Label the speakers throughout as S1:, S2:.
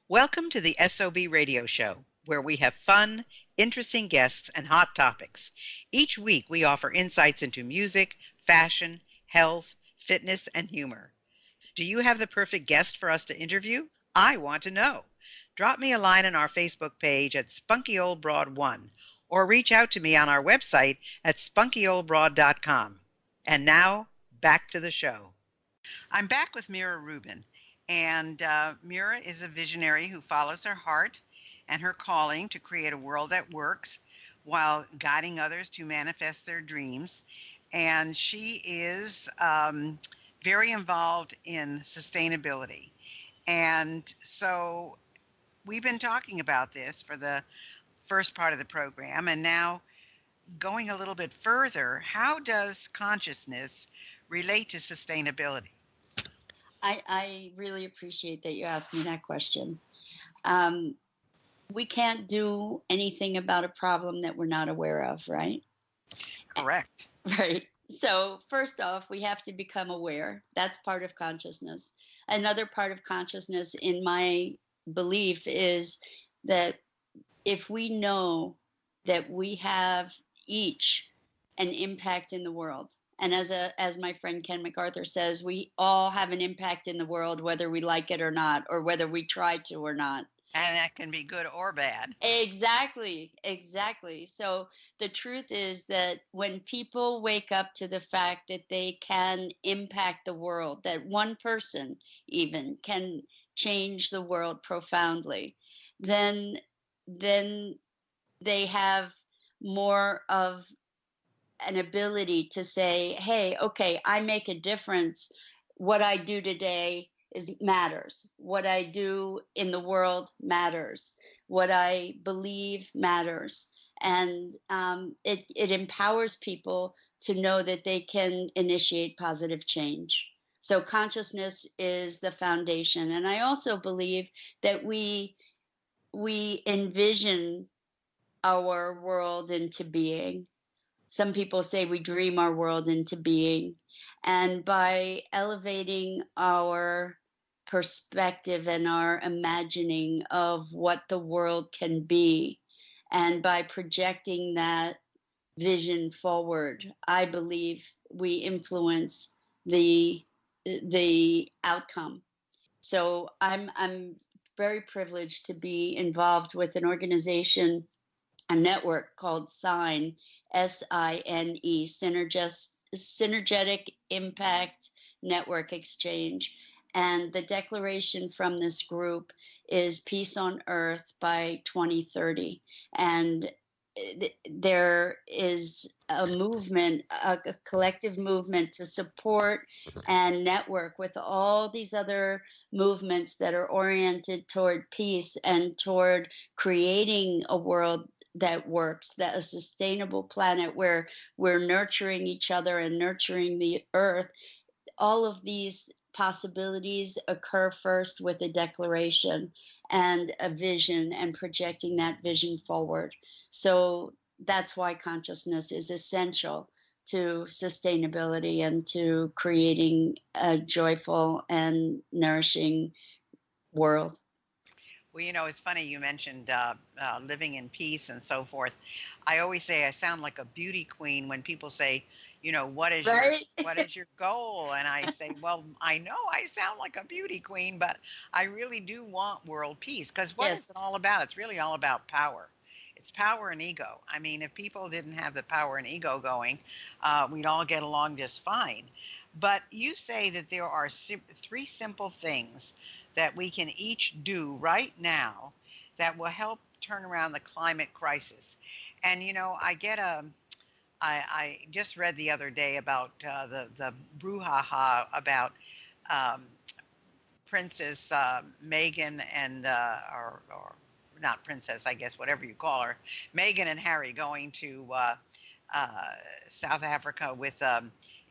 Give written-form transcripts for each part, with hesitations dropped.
S1: Welcome to the SOB radio show, where we have fun, interesting guests, and hot topics. Each week, we offer insights into music, fashion, health, fitness, and humor. Do you have the perfect guest for us to interview? I want to know. Drop me a line on our Facebook page at Spunky Old Broad 1 or reach out to me on our website at spunkyoldbroad.com. And now, back to the show. I'm back with Mira Rubin, and Mira is a visionary who follows her heart and her calling to create a world that works while guiding others to manifest their dreams. And she is very involved in sustainability. And so we've been talking about this for the first part of the program, and now going a little bit further, how does consciousness relate to sustainability?
S2: I really appreciate that you asked me that question. Um, we can't do anything about a problem that we're not aware of, right?
S1: Correct.
S2: Right. So, first off, we have to become aware. That's part of consciousness. Another part of consciousness, in my belief, is that if we know that we have each an impact in the world, and as my friend Ken MacArthur says, we all have an impact in the world, whether we like it or not, or whether we try to or not.
S1: And that can be good or bad.
S2: Exactly, exactly. So the truth is that when people wake up to the fact that they can impact the world, that one person even can change the world profoundly, then then they have more of an ability to say, hey, okay, I make a difference. What I do today is matters. What I do in the world matters. What I believe matters. And it empowers people to know that they can initiate positive change. So consciousness is the foundation. And I also believe that we envision our world into being. Some people say we dream our world into being. And by elevating our perspective and our imagining of what the world can be, and by projecting that vision forward, I believe we influence the the outcome. So I'm very privileged to be involved with an organization, a network called SINE, Synergetic Impact Network Exchange. And the declaration from this group is Peace on Earth by 2030. And there is a movement, a collective movement to support and network with all these other movements that are oriented toward peace and toward creating a world that works, that a sustainable planet where we're nurturing each other and nurturing the earth. All of these possibilities occur first with a declaration and a vision and projecting that vision forward. So that's why consciousness is essential to sustainability and to creating a joyful and nourishing world.
S1: Well, it's funny you mentioned living in peace and so forth. I always say I sound like a beauty queen when people say, what is your
S2: Right?
S1: what is your goal? And I say, well, I know I sound like a beauty queen, but I really do want world peace because what is
S2: Yes.
S1: it all about? It's really all about power. It's power and ego. I mean, if people didn't have the power and ego going, we'd all get along just fine. But you say that there are three simple things that we can each do right now that will help turn around the climate crisis. And I just read the other day about the brouhaha about um, Princess Meghan and or not princess, I guess, whatever you call her, Meghan and Harry going to uh, South Africa with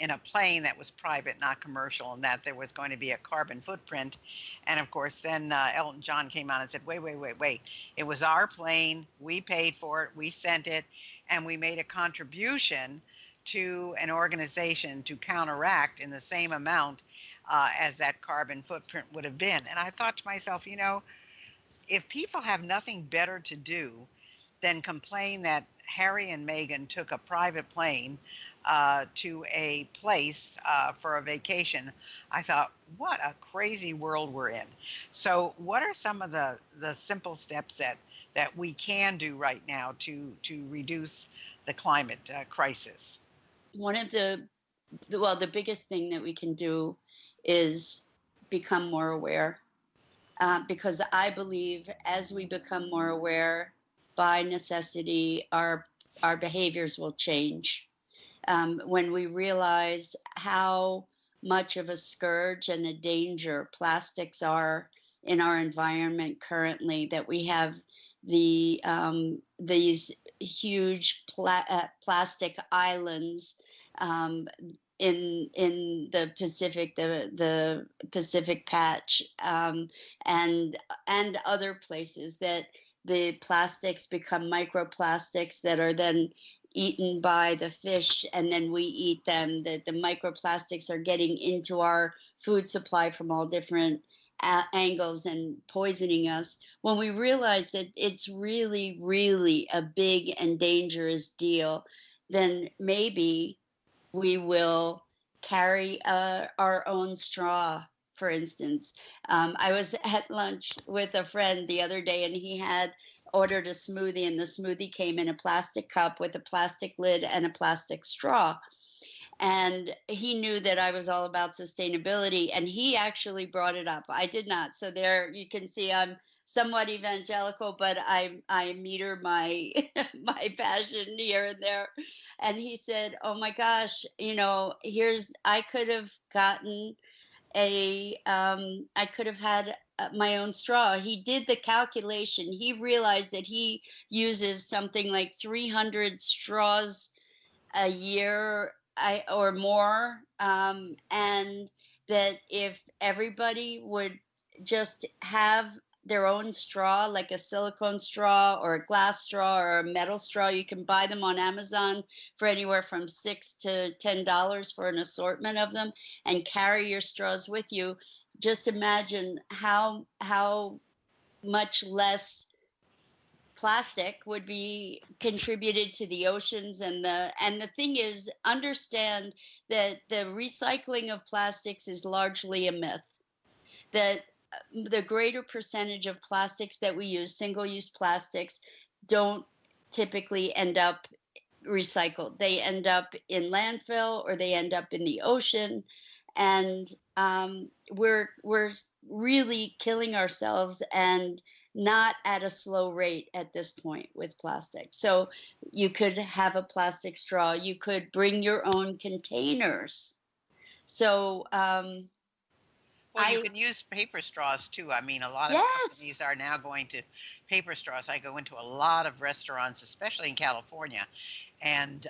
S1: in a plane that was private, not commercial, and that there was going to be a carbon footprint. And of course, then Elton John came out and said, "Wait, wait, wait, wait! It was our plane. We paid for it. We sent it, and we made a contribution to an organization to counteract in the same amount as that carbon footprint would have been." And I thought to myself, if people have nothing better to do than complain that Harry and Meghan took a private plane to a place for a vacation, I thought, what a crazy world we're in. So, what are some of the simple steps that we can do right now to reduce the climate crisis?
S2: One of well, the biggest thing that we can do is become more aware, because I believe as we become more aware, by necessity, our behaviors will change. When we realize how much of a scourge and a danger plastics are in our environment currently, that we have these huge plastic islands, um, in the Pacific, the Pacific Patch, and other places, that the plastics become microplastics that are then eaten by the fish, and then we eat them. That the microplastics are getting into our food supply from all different angles and poisoning us. When we realize that it's really, really a big and dangerous deal, then maybe we will carry our own straw, for instance. I was at lunch with a friend the other day, and he had ordered a smoothie, and the smoothie came in a plastic cup with a plastic lid and a plastic straw. And he knew that I was all about sustainability, and he actually brought it up. I did not. So there you can see I'm somewhat evangelical, but I meter my my passion here and there. And he said, "Oh my gosh, here's I could have gotten I could have had my own straw." He did the calculation. He realized that he uses something like 300 straws a year, or more, and that if everybody would just have their own straw, like a silicone straw or a glass straw or a metal straw, you can buy them on Amazon for anywhere from $6 to $10 for an assortment of them, and carry your straws with you. Just imagine how much less plastic would be contributed to the oceans. And the thing is, understand that the recycling of plastics is largely a myth. That the greater percentage of plastics that we use, single use plastics, don't typically end up recycled. They end up in landfill, or they end up in the ocean. And we're really killing ourselves, and not at a slow rate at this point with plastic. So you could have a plastic straw. You could bring your own containers. So
S1: Well, you
S2: I
S1: can use paper straws too. I mean, a lot of
S2: yes,
S1: companies are now going to paper straws. I go into a lot of restaurants, especially in California, and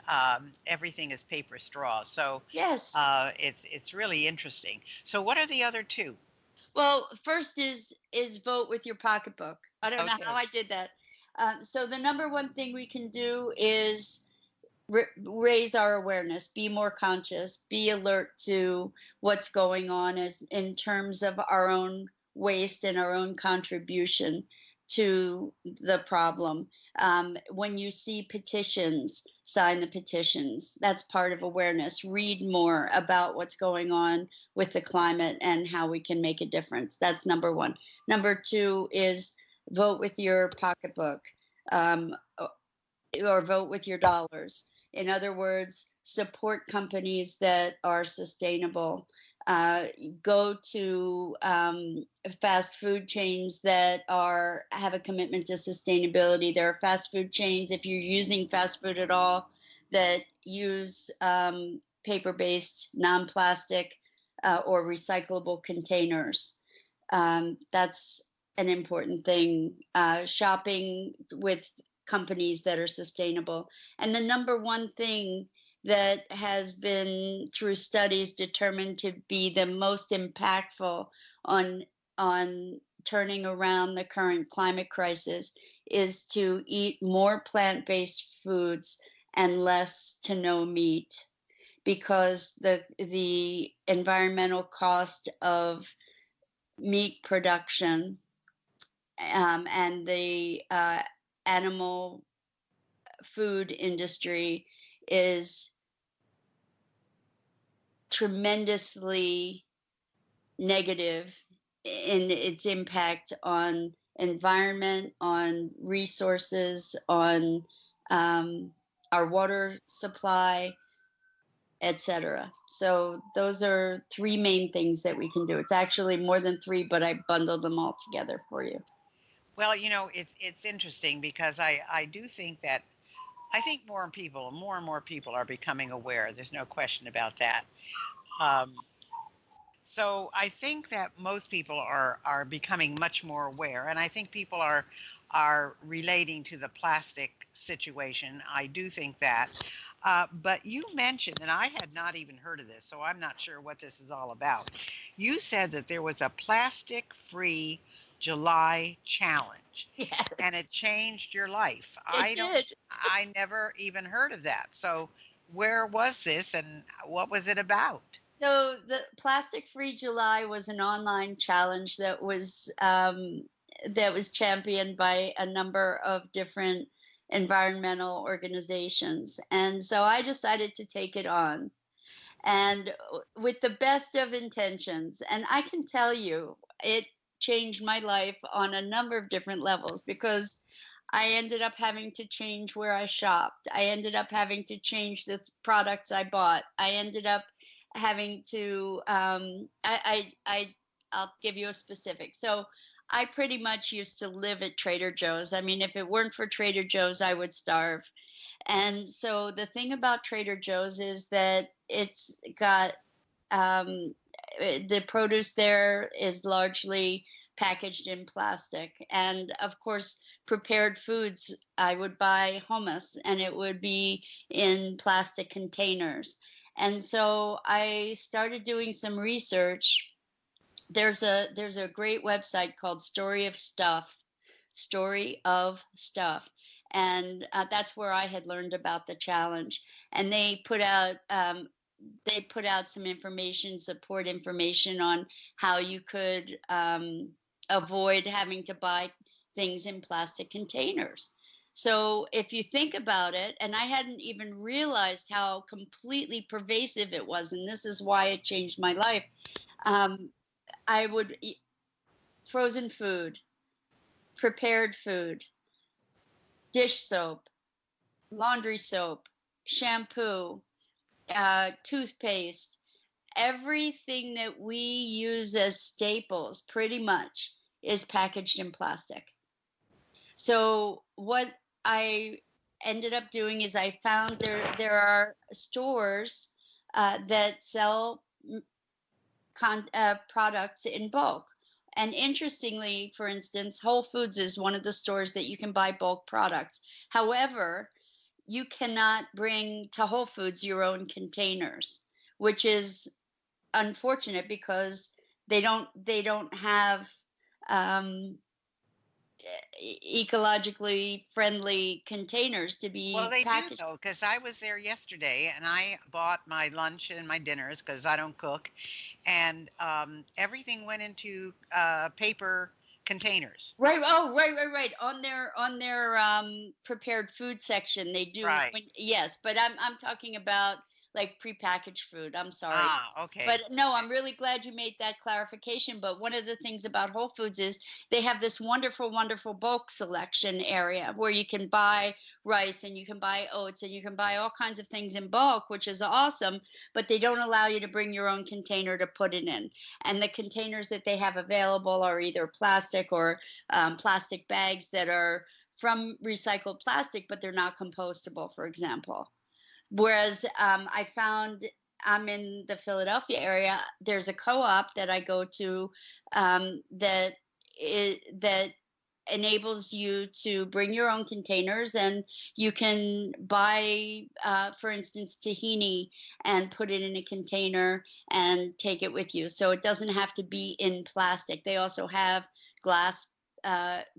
S1: everything is paper straws. So
S2: yes.
S1: it's really interesting. So what are the other two?
S2: Well, first is vote with your pocketbook. I don't know how
S1: Okay.
S2: I did that. So the number one thing we can do is raise our awareness, be more conscious, be alert to what's going on as in terms of our own waste and our own contribution to the problem. When you see petitions, sign the petitions. That's part of awareness. Read more about what's going on with the climate and how we can make a difference. That's number one. Number two is vote with your pocketbook. Um, or vote with your dollars. In other words, support companies that are sustainable. Uh, Go to fast food chains that have a commitment to sustainability. There are fast food chains, if you're using fast food at all, that use paper-based, non-plastic, or recyclable containers. That's an important thing. Shopping with companies that are sustainable. And the number one thing that has been, through studies, determined to be the most impactful on turning around the current climate crisis is to eat more plant-based foods and less to no meat, because the environmental cost of meat production and the animal food industry is tremendously negative in its impact on environment, on resources, on um, our water supply, etc. So those are three main things that we can do. It's actually more than three, but I bundled them all together for you.
S1: Well, it's interesting because I do think that I think more and more people are becoming aware. There's no question about that. Um, so I think that most people are becoming much more aware, and I think people are relating to the plastic situation. I do think that. But you mentioned, and I had not even heard of this, so I'm not sure what this is all about. You said that there was a plastic-free July challenge,
S2: Yes,
S1: and it changed your life.
S2: it did.
S1: I never even heard of that. So where was this, and what was it about?
S2: So the Plastic Free July was an online challenge that was championed by a number of different environmental organizations, and so I decided to take it on, and with the best of intentions. And I can tell you, it changed my life on a number of different levels because I ended up having to change where I shopped. I ended up having to change the products I bought. I ended up having to, I'll give you a specific. So I pretty much used to live at Trader Joe's. I mean, if it weren't for Trader Joe's, I would starve. And so the thing about Trader Joe's is that it's got the produce there is largely packaged in plastic. And of course, prepared foods, I would buy hummus and it would be in plastic containers. And so I started doing some research. There's a great website called Story of Stuff, and that's where I had learned about the challenge. And they put out some information, support information on how you could avoid having to buy things in plastic containers. So if you think about it, and I hadn't even realized how completely pervasive it was, and this is why it changed my life. Um, I would eat frozen food, prepared food, dish soap, laundry soap, shampoo, toothpaste, everything that we use as staples pretty much is packaged in plastic. So what I ended up doing is I found there are stores that sell products in bulk. And interestingly, for instance, Whole Foods is one of the stores that you can buy bulk products. However, you cannot bring to Whole Foods your own containers, which is unfortunate because they don't have um, ecologically friendly containers to
S1: Well,
S2: be
S1: they do
S2: packaged.
S1: though, because I was there yesterday and I bought my lunch and my dinners because I don't cook, and everything went into paper containers.
S2: Right. Oh, right. On their prepared food section, they do.
S1: Right.
S2: Yes, but I'm talking about like prepackaged food. I'm sorry.
S1: Ah, okay.
S2: But no,
S1: Okay.
S2: I'm really glad you made that clarification. But one of the things about Whole Foods is they have this wonderful, wonderful bulk selection area where you can buy rice and you can buy oats and you can buy all kinds of things in bulk, which is awesome. But they don't allow you to bring your own container to put it in. And the containers that they have available are either plastic or plastic bags that are from recycled plastic, but they're not compostable, for example. Whereas I found I'm in the Philadelphia area, there's a co-op that I go to that enables you to bring your own containers, and you can buy, for instance, tahini and put it in a container and take it with you. So it doesn't have to be in plastic. They also have glass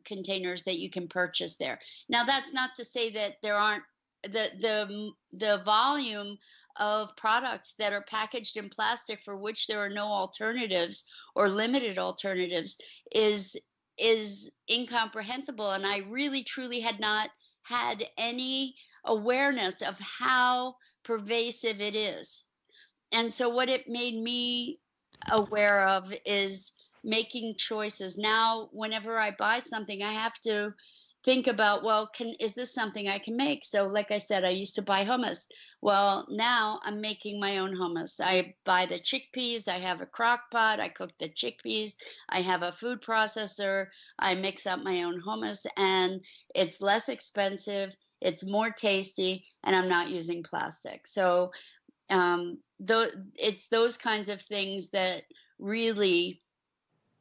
S2: containers that you can purchase there. Now, that's not to say that there aren't the volume of products that are packaged in plastic for which there are no alternatives or limited alternatives is is incomprehensible. And I really, truly had not had any awareness of how pervasive it is. And so, what it made me aware of is making choices. Now, whenever I buy something, I have to think about, well, is this something I can make? So, like I said, I used to buy hummus. Well, now I'm making my own hummus. I buy the chickpeas, I have a crock pot, I cook the chickpeas, I have a food processor, I mix up my own hummus, and it's less expensive, it's more tasty, and I'm not using plastic. So, it's those kinds of things that really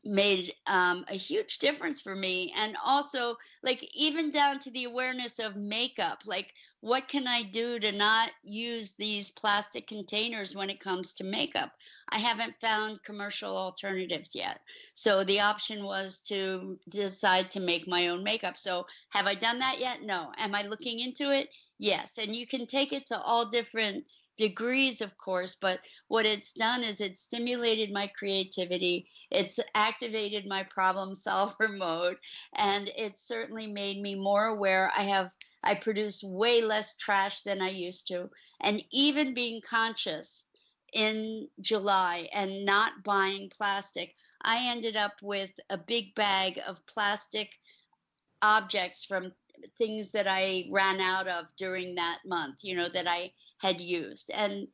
S2: made a huge difference for me. And also, like, even down to the awareness of makeup, like, what can I do to not use these plastic containers when it comes to makeup? I haven't found commercial alternatives yet, so the option was to decide to make my own makeup. So have I done that yet? No. Am I looking into it? Yes. And you can take it to all different degrees, of course, but what it's done is it's stimulated my creativity, it's activated my problem solver mode, and it certainly made me more aware. I produce way less trash than I used to. And even being conscious in July and not buying plastic, I ended up with a big bag of plastic objects from things that I ran out of during that month, that I had used. And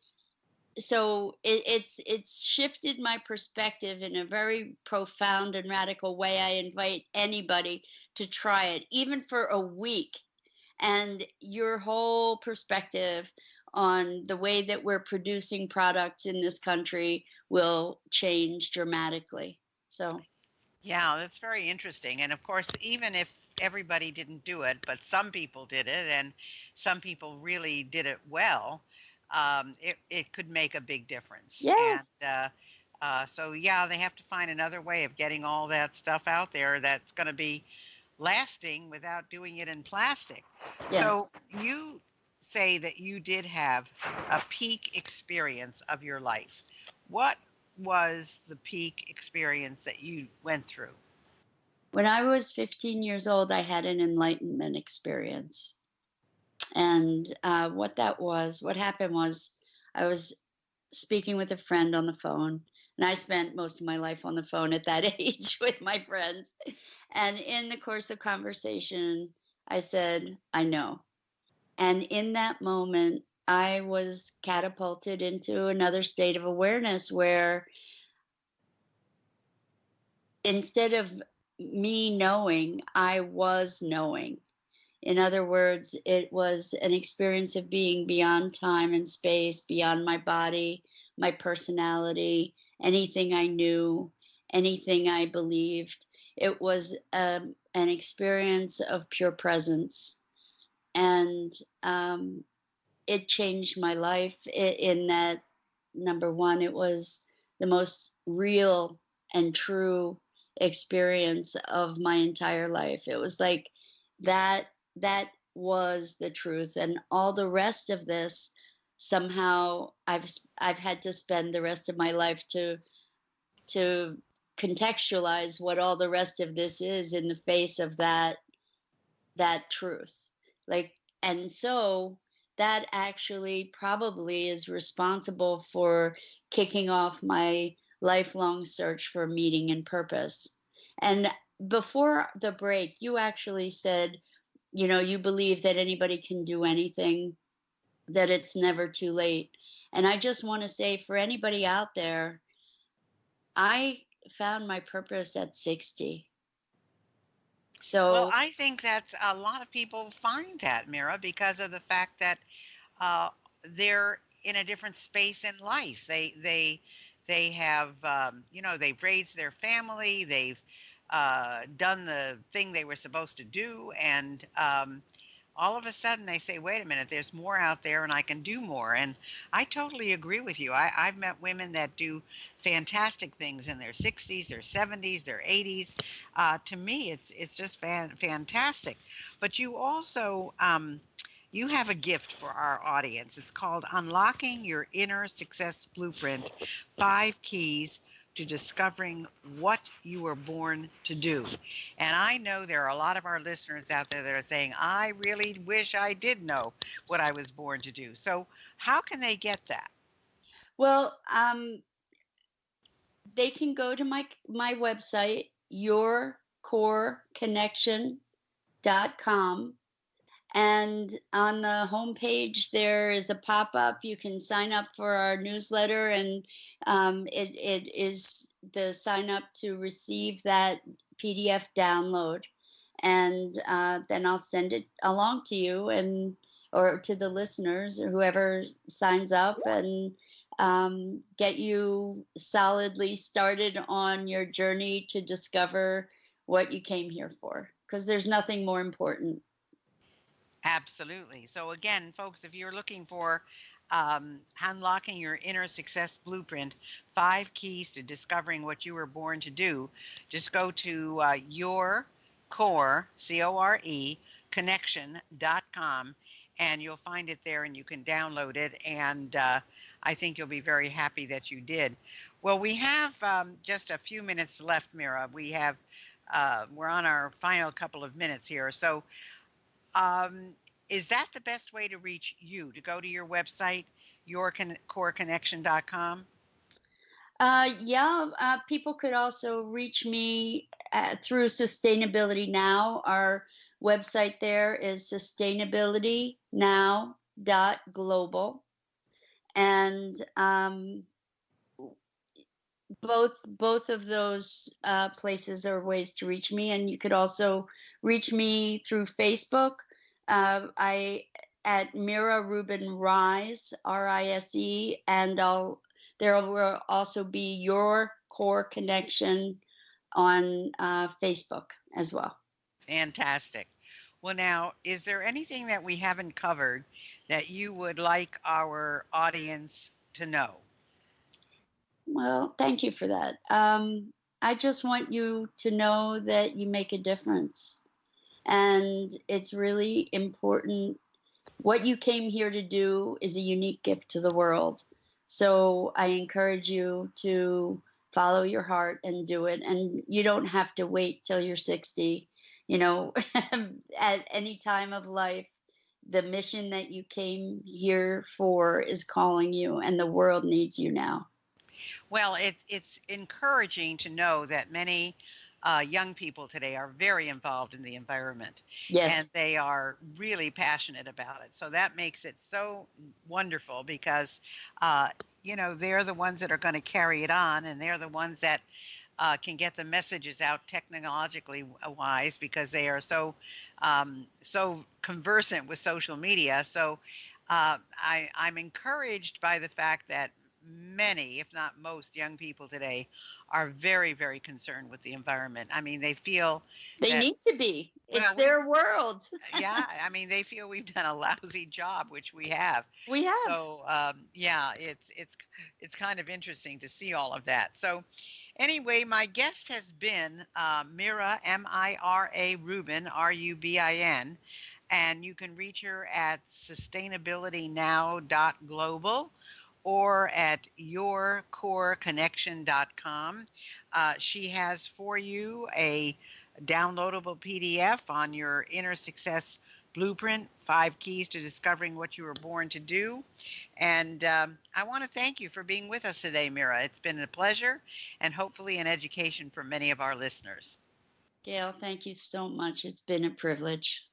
S2: so it's shifted my perspective in a very profound and radical way. I invite anybody to try it, even for a week, and your whole perspective on the way that we're producing products in this country will change dramatically. So,
S1: Yeah, that's very interesting. And of course, even if everybody didn't do it, but some people did it, and some people really did it well, it could make a big difference. And
S2: yes,
S1: so, yeah, they have to find another way of getting all that stuff out there that's going to be lasting without doing it in plastic. So,
S2: yes.
S1: you say that you did have a peak experience of your life. What was the peak experience that you went through?
S2: When I was 15 years old, I had an enlightenment experience. And what happened was, I was speaking with a friend on the phone, and I spent most of my life on the phone at that age with my friends. And in the course of conversation, I said, I know. And in that moment, I was catapulted into another state of awareness where instead of me knowing, I was knowing. In other words, it was an experience of being beyond time and space, beyond my body, my personality, anything I knew, anything I believed. It was an experience of pure presence. And it changed my life in that, number one, it was the most real and true experience of my entire life. It was like that that was the truth, and all the rest of this, somehow I've had to spend the rest of my life to contextualize what all the rest of this is in the face of that truth. Like, and so that actually probably is responsible for kicking off my lifelong search for meaning and purpose. And before the break, you actually said, you believe that anybody can do anything, that it's never too late. And I just want to say, for anybody out there, I found my purpose at 60.
S1: Well,
S2: So,
S1: I think that a lot of people find that, Mira, because of the fact that uh, they're in a different space in life. They have they've raised their family, they've done the thing they were supposed to do, and all of a sudden they say, wait a minute, there's more out there and I can do more. And I totally agree with you. I've met women that do fantastic things in their 60s, their 70s, their 80s. To me, it's just fantastic. But you also, you have a gift for our audience. It's called Unlocking Your Inner Success Blueprint, 5 Keys to discovering what you were born to do. And I know there are a lot of our listeners out there that are saying, I really wish I did know what I was born to do. So, how can they get that?
S2: Well, they can go to my website, yourcoreconnection.com. And on the homepage, there is a pop up. You can sign up for our newsletter, and it is the sign up to receive that PDF download. And then I'll send it along to you and or to the listeners or whoever signs up, and get you solidly started on your journey to discover what you came here for. Because there's nothing more important.
S1: Absolutely. So, again, folks, if you're looking for unlocking your inner success blueprint, 5 keys to discovering what you were born to do, just go to your core, CORE, connection.com, and you'll find it there and you can download it. And I think you'll be very happy that you did. Well, we have just a few minutes left, Mira. We're on our final couple of minutes here. So, um, is that the best way to reach you? To go to your website, yourcoreconnection.com?
S2: Yeah, people could also reach me through Sustainability Now. Our website there is sustainabilitynow.global. And both of those places are ways to reach me. And you could also reach me through Facebook. I at Mira Rubin Rise, RISE, and there will also be Your Core Connection on Facebook as well.
S1: Fantastic. Well, now, is there anything that we haven't covered that you would like our audience to know?
S2: Well, thank you for that. I just want you to know that you make a difference. And it's really important. What you came here to do is a unique gift to the world. So I encourage you to follow your heart and do it. And you don't have to wait till you're 60, you know, at any time of life. The mission that you came here for is calling you, and the world needs you now.
S1: Well, it's encouraging to know that many young people today are very involved in the environment and
S2: Yes,
S1: they are really passionate about it. So that makes it so wonderful because, uh, they're the ones that are going to carry it on and they're the ones that can get the messages out technologically wise because they are so conversant with social media. So I'm encouraged by the fact that many, if not most, young people today are very, very concerned with the environment. I mean, they feel
S2: they
S1: that,
S2: need to be. It's
S1: well, we,
S2: their world.
S1: yeah, I mean, they feel we've done a lousy job, which we have.
S2: We have.
S1: So, yeah, it's kind of interesting to see all of that. So, anyway, my guest has been Mira, Mira Rubin, Rubin, and you can reach her at sustainabilitynow.global or at yourcoreconnection.com. She has for you a downloadable PDF on your inner success blueprint, 5 keys to discovering what you were born to do. And I want to thank you for being with us today, Mira. It's been a pleasure and hopefully an education for many of our listeners.
S2: Gail, thank you so much. It's been a privilege.